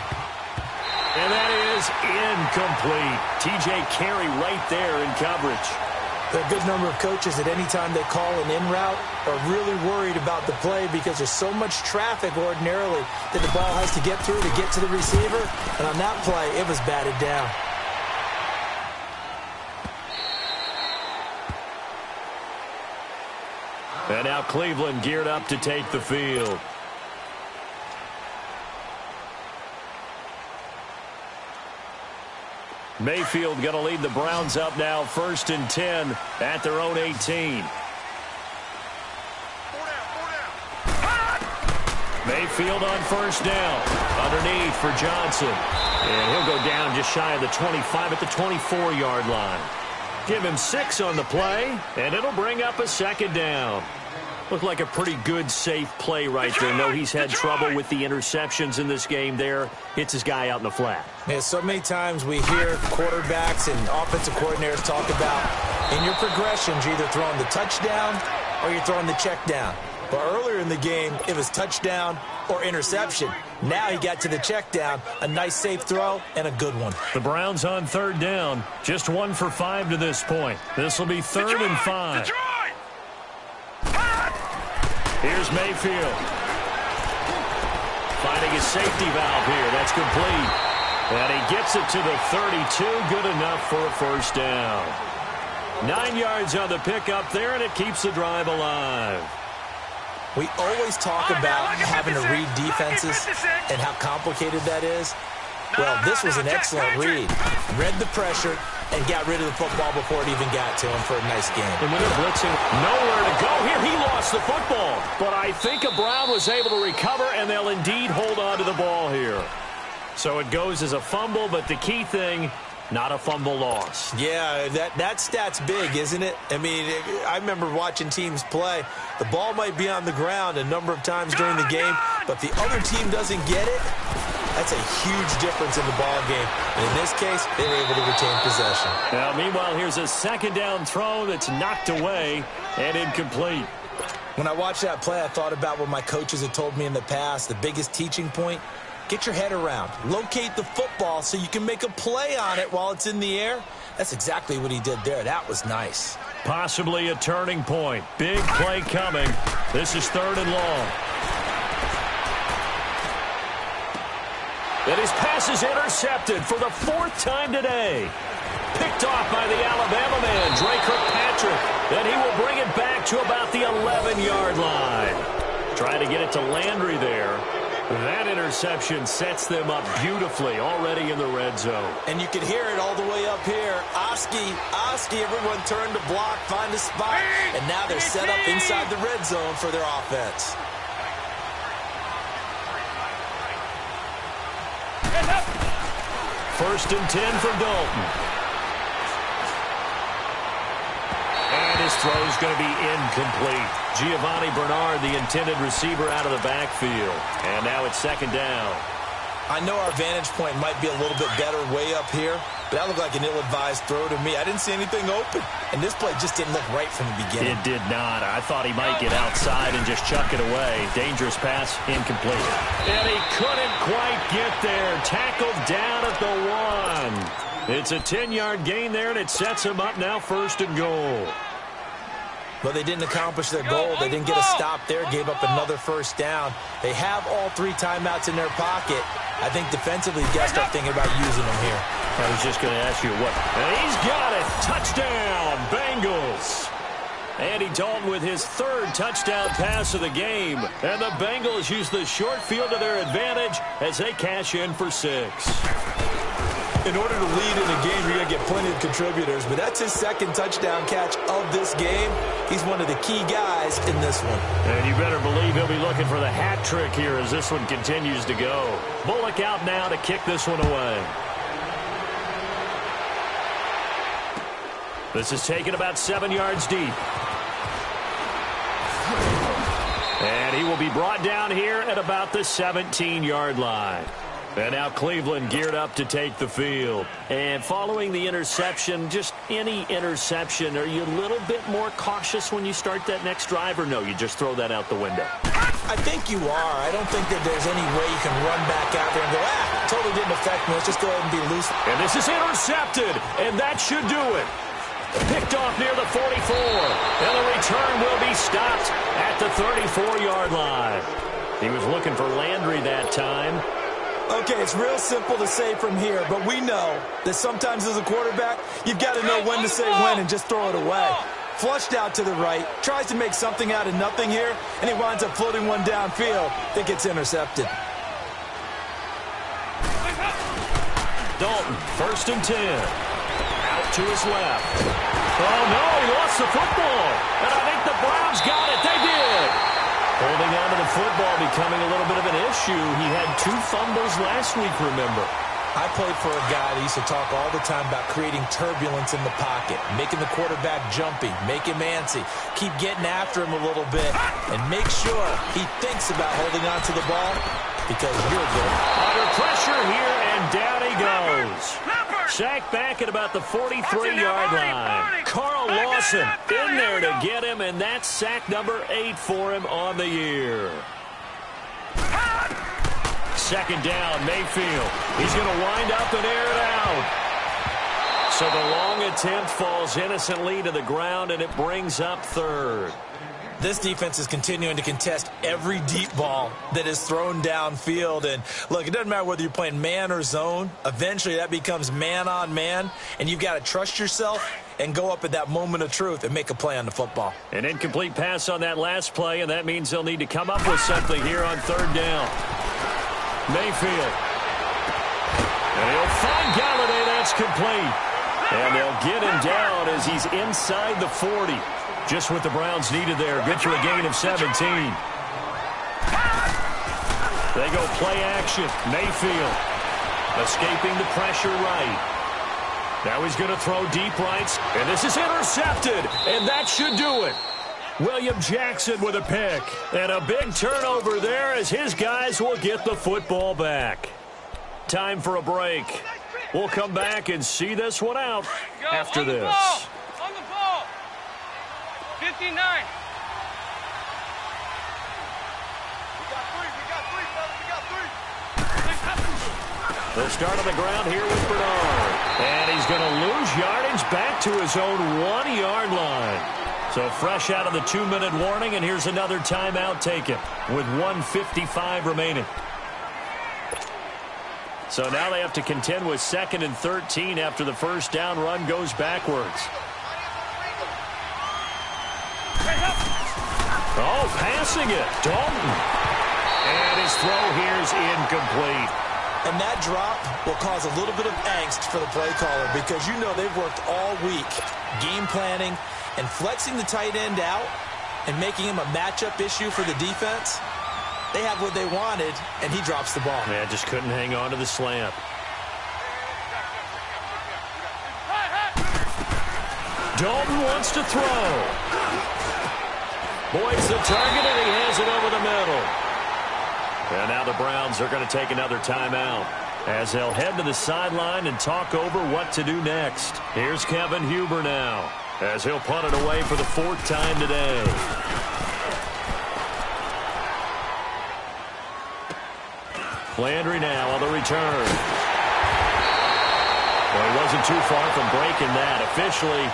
[SPEAKER 2] And that is incomplete. T.J. Carey right there in coverage.
[SPEAKER 3] A good number of coaches at any time they call an in route are really worried about the play because there's so much traffic ordinarily that the ball has to get through to get to the receiver. And on that play, it was batted down.
[SPEAKER 2] And now Cleveland geared up to take the field. Mayfield going to lead the Browns up now 1st and 10 at their own 18. Mayfield on 1st down. Underneath for Johnson. And he'll go down just shy of the 25 at the 24-yard line. Give him 6 on the play, and it'll bring up a 2nd down. Looked like a pretty good, safe play right there. No, he's had trouble with the interceptions in this game there. Hits his guy out in the flat.
[SPEAKER 3] Yeah, so many times we hear quarterbacks and offensive coordinators talk about in your progressions, you're either throwing the touchdown or you're throwing the check down. But earlier in the game, it was touchdown or interception. Now he got to the check down, a nice safe throw, and a good one.
[SPEAKER 2] The Browns on 3rd down, just 1 for 5 to this point. This will be 3rd and 5. Here's Mayfield. Finding his safety valve here. That's complete. And he gets it to the 32. Good enough for a 1st down. 9 yards on the pickup there, and it keeps the drive alive.
[SPEAKER 3] We always talk about having to read defenses and how complicated that is. Well, this was an excellent read. Read the pressure and got rid of the football before it even got to him for a nice game.
[SPEAKER 2] And when they're blitzing, nowhere to go here. He lost the football. But I think a Brown was able to recover, and they'll indeed hold on to the ball here. So it goes as a fumble, but the key thing, not a fumble loss.
[SPEAKER 3] Yeah, that stat's big, isn't it? I mean, I remember watching teams play. The ball might be on the ground a number of times during the game, but the other team doesn't get it. That's a huge difference in the ball game. And in this case, they were able to retain possession.
[SPEAKER 2] Now, meanwhile, here's a second down throw that's knocked away and incomplete.
[SPEAKER 3] When I watched that play, I thought about what my coaches had told me in the past. The biggest teaching point, get your head around. Locate the football so you can make a play on it while it's in the air. That's exactly what he did there. That was nice.
[SPEAKER 2] Possibly a turning point. Big play coming. This is 3rd and long. And his pass is intercepted for the 4th time today. Picked off by the Alabama man, Drake Kirkpatrick. And he will bring it back to about the 11-yard line. Trying to get it to Landry there. That interception sets them up beautifully already in the red zone.
[SPEAKER 3] And you can hear it all the way up here. Oski, everyone turned to block, find a spot. And now they're set up inside the red zone for their offense.
[SPEAKER 2] 1st and 10 for Dalton. And his throw is going to be incomplete. Giovanni Bernard, the intended receiver, out of the backfield. And now it's 2nd down.
[SPEAKER 3] I know our vantage point might be a little bit better way up here, but that looked like an ill-advised throw to me. I didn't see anything open, and this play just didn't look right from the beginning.
[SPEAKER 2] It did not. I thought he might get outside and just chuck it away. Dangerous pass, incomplete. And he couldn't quite get there. Tackled down at the 1. It's a 10-yard gain there, and it sets him up now 1st and goal.
[SPEAKER 3] But they didn't accomplish their goal. They didn't get a stop there, gave up another 1st down. They have all 3 timeouts in their pocket. I think defensively, you got to start thinking about using them here.
[SPEAKER 2] I was just going to ask you what. And he's got it. Touchdown, Bengals. Andy Dalton with his 3rd touchdown pass of the game. And the Bengals use the short field to their advantage as they cash in for 6.
[SPEAKER 3] In order to lead in a game, you're going to get plenty of contributors, but that's his 2nd touchdown catch of this game. He's one of the key guys in this one.
[SPEAKER 2] And you better believe he'll be looking for the hat trick here as this one continues to go. Bullock out now to kick this one away. This is taken about 7 yards deep. And he will be brought down here at about the 17-yard line. And now Cleveland geared up to take the field. And following the interception, just any interception, are you a little bit more cautious when you start that next drive, or no, you just throw that out the window?
[SPEAKER 3] I think you are. I don't think that there's any way you can run back out there and go, totally didn't affect me. Let's just go ahead and be loose.
[SPEAKER 2] And this is intercepted, and that should do it. Picked off near the 44. And the return will be stopped at the 34-yard line. He was looking for Landry that time.
[SPEAKER 3] Okay, it's real simple to say from here, but we know that sometimes as a quarterback, you've got to know when to say when and just throw it away. Flushed out to the right, tries to make something out of nothing here, and he winds up floating one downfield that gets intercepted.
[SPEAKER 2] Dalton, 1st and 10. Out to his left. Oh, no, he lost the football. And I think the Browns got it. They did. Holding on to the football becoming a little bit of an issue. He had 2 fumbles last week, remember.
[SPEAKER 3] I played for a guy that used to talk all the time about creating turbulence in the pocket, making the quarterback jumpy, make him antsy, keep getting after him a little bit, and make sure he thinks about holding on to the ball because you're good.
[SPEAKER 2] Under pressure here, and down he goes. Sacked back at about the 43-yard line. Carl Lawson in there to get him, and that's sack number 8 for him on the year. 2nd down, Mayfield. He's going to wind up and air it out. So the long attempt falls innocently to the ground, and it brings up 3rd.
[SPEAKER 3] This defense is continuing to contest every deep ball that is thrown downfield. And, look, it doesn't matter whether you're playing man or zone. Eventually that becomes man on man, and you've got to trust yourself and go up at that moment of truth and make a play on the football.
[SPEAKER 2] An incomplete pass on that last play, and that means they'll need to come up with something here on 3rd down. Mayfield. And he'll find Galladay. That's complete. And they'll get him down as he's inside the 40. Just what the Browns needed there. Good for a gain of 17. They go play action. Mayfield escaping the pressure right. Now he's going to throw deep right, and this is intercepted, and that should do it. William Jackson with a pick, and a big turnover there as his guys will get the football back. Time for a break. We'll come back and see this one out after this.
[SPEAKER 4] On the ball. 59. We got three, fellas.
[SPEAKER 2] They'll start on the ground here with Bernard. And he's going to lose yardage back to his own 1-yard line. So fresh out of the 2-minute warning, and here's another timeout taken with 1:55 remaining. So now they have to contend with 2nd and 13 after the first down run goes backwards. Oh, passing it. Dalton. And his throw here is incomplete.
[SPEAKER 3] And that drop will cause a little bit of angst for the play caller because you know they've worked all week game planning and flexing the tight end out and making him a matchup issue for the defense. They have what they wanted, and he drops the ball.
[SPEAKER 2] Man, just couldn't hang on to the slant. Dalton wants to throw. Boyd's the target, and he has it over the middle. And now the Browns are going to take another timeout as they'll head to the sideline and talk over what to do next. Here's Kevin Huber now as he'll punt it away for the 4th time today. Landry now on the return. Well, he wasn't too far from breaking that. Officially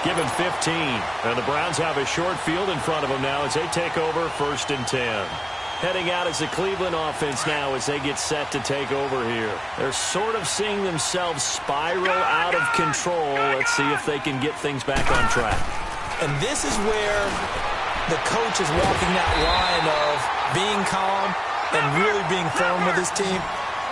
[SPEAKER 2] given 15. And the Browns have a short field in front of them now as they take over 1st and 10. Heading out as the Cleveland offense now as they get set to take over here. They're sort of seeing themselves spiral out of control. Let's see if they can get things back on track.
[SPEAKER 3] And this is where the coach is walking that line of being calm and really being firm with his team.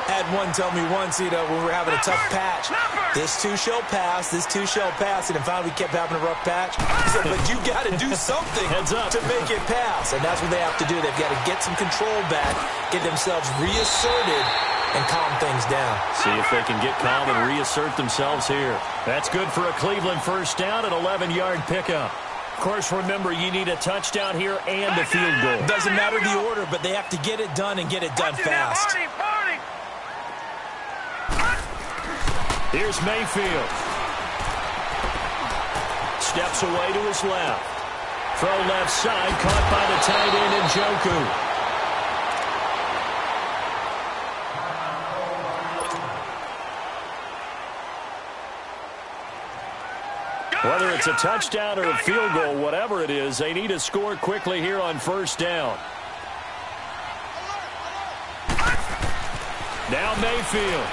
[SPEAKER 3] Had one tell me once, when we were having a tough patch, this too shall pass, this too shall pass, and finally we kept having a rough patch. He said, but you got to do something to make it pass, and that's what they have to do. They've got to get some control back, get themselves reasserted, and calm things down.
[SPEAKER 2] See if they can get calm and reassert themselves here. That's good for a Cleveland first down, an 11-yard pickup. Of course, remember, you need a touchdown here and a field goal.
[SPEAKER 3] Doesn't matter the order, but they have to get it done and get it done fast.
[SPEAKER 2] Here's Mayfield. Steps away to his left. Throw left side, caught by the tight end Njoku. Whether it's a touchdown or a field goal, whatever it is, they need to score quickly here on first down. Now Mayfield.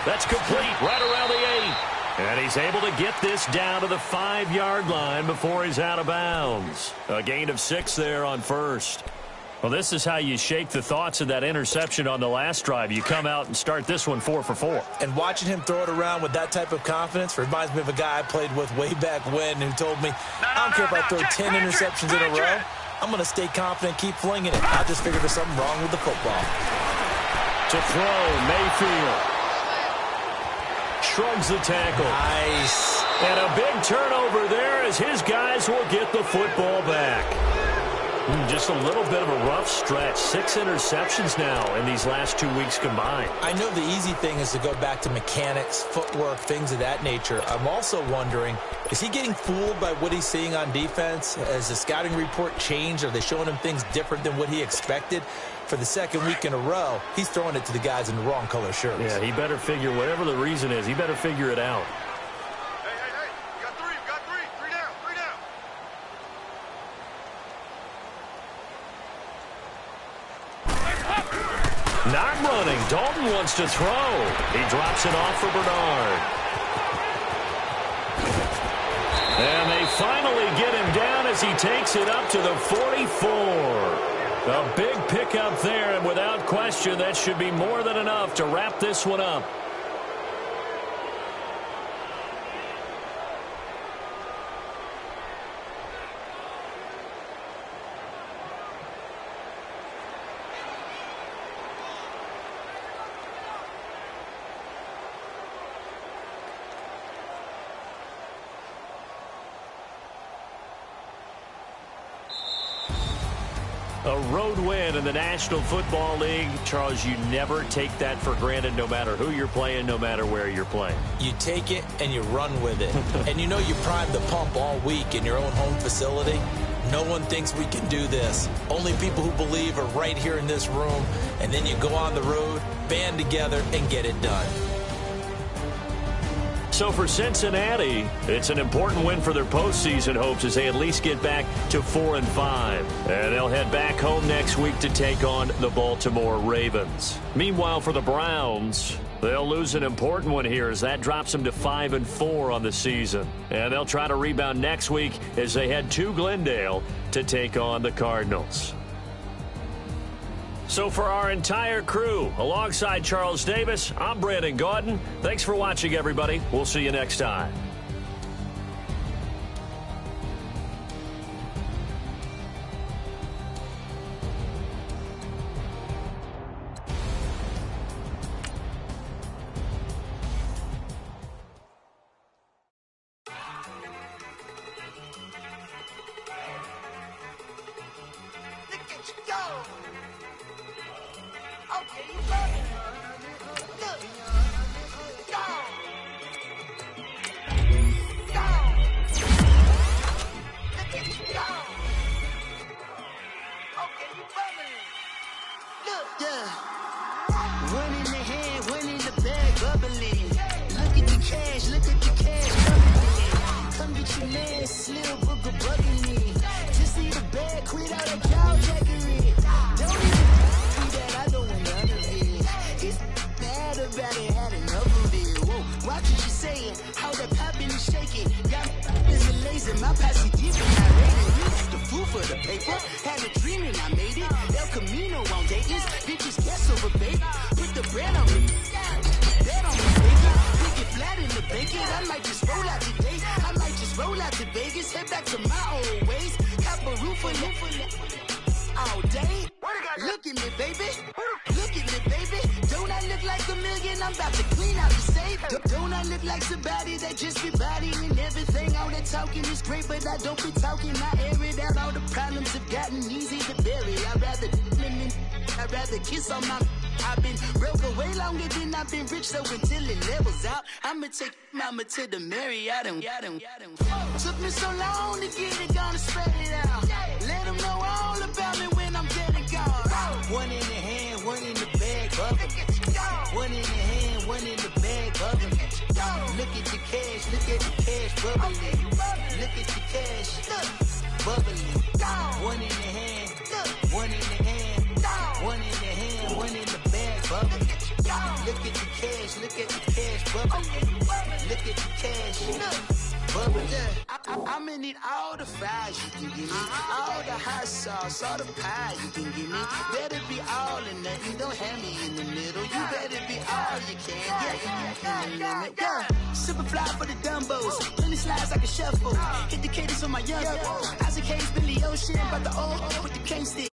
[SPEAKER 2] That's complete right around the 8. And he's able to get this down to the 5-yard line before he's out of bounds. A gain of 6 there on first. Well, this is how you shake the thoughts of that interception on the last drive. You come out and start this one 4 for 4.
[SPEAKER 3] And watching him throw it around with that type of confidence reminds me of a guy I played with way back when who told me, I don't care if I throw 10 interceptions in a row. I'm going to stay confident, keep flinging it. I just figured there's something wrong with the football.
[SPEAKER 2] To throw, Mayfield. Shrugs the tackle.
[SPEAKER 3] Nice.
[SPEAKER 2] And a big turnover there as his guys will get the football back. Just a little bit of a rough stretch. 6 interceptions now in these last 2 weeks combined.
[SPEAKER 3] I know the easy thing is to go back to mechanics, footwork, things of that nature. I'm also wondering, is he getting fooled by what he's seeing on defense? Has the scouting report changed? Are they showing him things different than what he expected? For the 2nd week in a row, he's throwing it to the guys in the wrong color shirts.
[SPEAKER 2] Yeah, he better figure, whatever the reason is, he better figure it out.
[SPEAKER 4] Hey, you got 3, you got 3. 3 down, 3 down.
[SPEAKER 2] Not running. Dalton wants to throw. He drops it off for Bernard. And they finally get him down as he takes it up to the 44. A big pickup there, and without question, that should be more than enough to wrap this one up. A road win in the National Football League. Charles, you never take that for granted no matter who you're playing, no matter where you're playing.
[SPEAKER 3] You take it and you run with it. And you know you primed the pump all week in your own home facility. No one thinks we can do this. Only people who believe are right here in this room. And then you go on the road, band together, and get it done.
[SPEAKER 2] So for Cincinnati, it's an important win for their postseason hopes as they at least get back to 4-5. And they'll head back home next week to take on the Baltimore Ravens. Meanwhile, for the Browns, they'll lose an important one here as that drops them to 5-4 on the season. And they'll try to rebound next week as they head to Glendale to take on the Cardinals. So for our entire crew, alongside Charles Davis, I'm Brandon Gaudin. Thanks for watching, everybody. We'll see you next time.
[SPEAKER 1] To the Marriott and took me so long to get it, gonna spread it out. Let them know all about me when I'm dead and gone. One in the hand, one in the bag, bubbling. One in the hand, one in the bag, bubbling. Look at the cash, look at the cash, bubbling. Look at the cash, bubbling. One in the hand, one in the hand, one in the hand, one in the bag, bubbling. Look at the cash, look at the cash, bubbling. Look at the cash, bubbling. I'm gonna need all the fries you can give me, all the hot sauce, all the pie you can give me. Better be all or nothing, don't have me in the middle. You better be all you can, yeah. Super fly for the Dumbos, plenty slides like a shuffle. Hit the cadence on my young, Isaac Hayes, Billy Ocean, but the old with the cane stick.